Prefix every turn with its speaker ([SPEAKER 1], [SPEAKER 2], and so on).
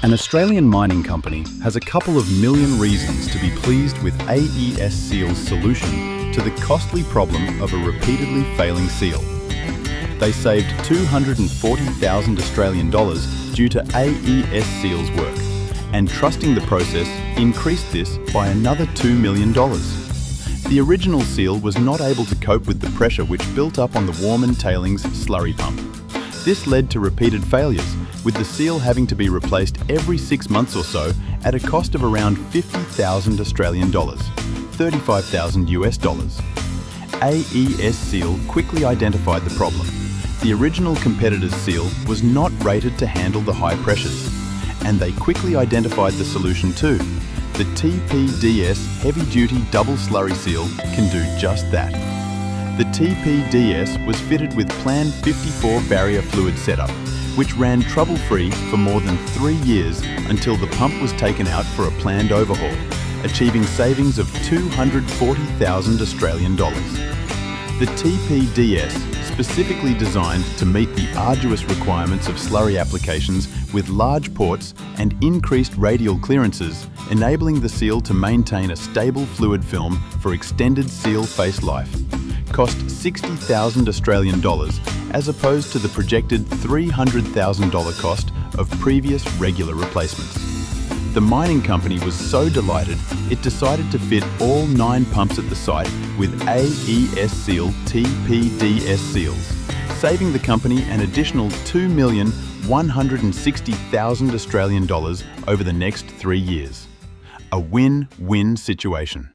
[SPEAKER 1] An Australian mining company has a couple of million reasons to be pleased with AESSEAL's solution to the costly problem of a repeatedly failing seal. They saved $240,000 Australian dollars due to AESSEAL's work, and trusting the process increased this by another $2 million. The original seal was not able to cope with the pressure which built up on the Warman tailings slurry pump. This led to repeated failures, with the seal having to be replaced every 6 months or so at a cost of around 50,000 Australian dollars, 35,000 US dollars. AESSEAL quickly identified the problem. The original competitor's seal was not rated to handle the high pressures, and they quickly identified the solution too. The TPDS heavy-duty double slurry seal can do just that. The TPDS was fitted with Plan 54 barrier fluid setup, which ran trouble-free for more than 3 years until the pump was taken out for a planned overhaul, achieving savings of 240,000 Australian dollars. The TPDS, specifically designed to meet the arduous requirements of slurry applications with large ports and increased radial clearances, enabling the seal to maintain a stable fluid film for extended seal face life, cost 60,000 Australian dollars as opposed to the projected $300,000 cost of previous regular replacements. The mining company was so delighted it decided to fit all 9 pumps at the site with AESSEAL TPDS seals, saving the company an additional $2,160,000 Australian dollars over the next 3 years. A win-win situation.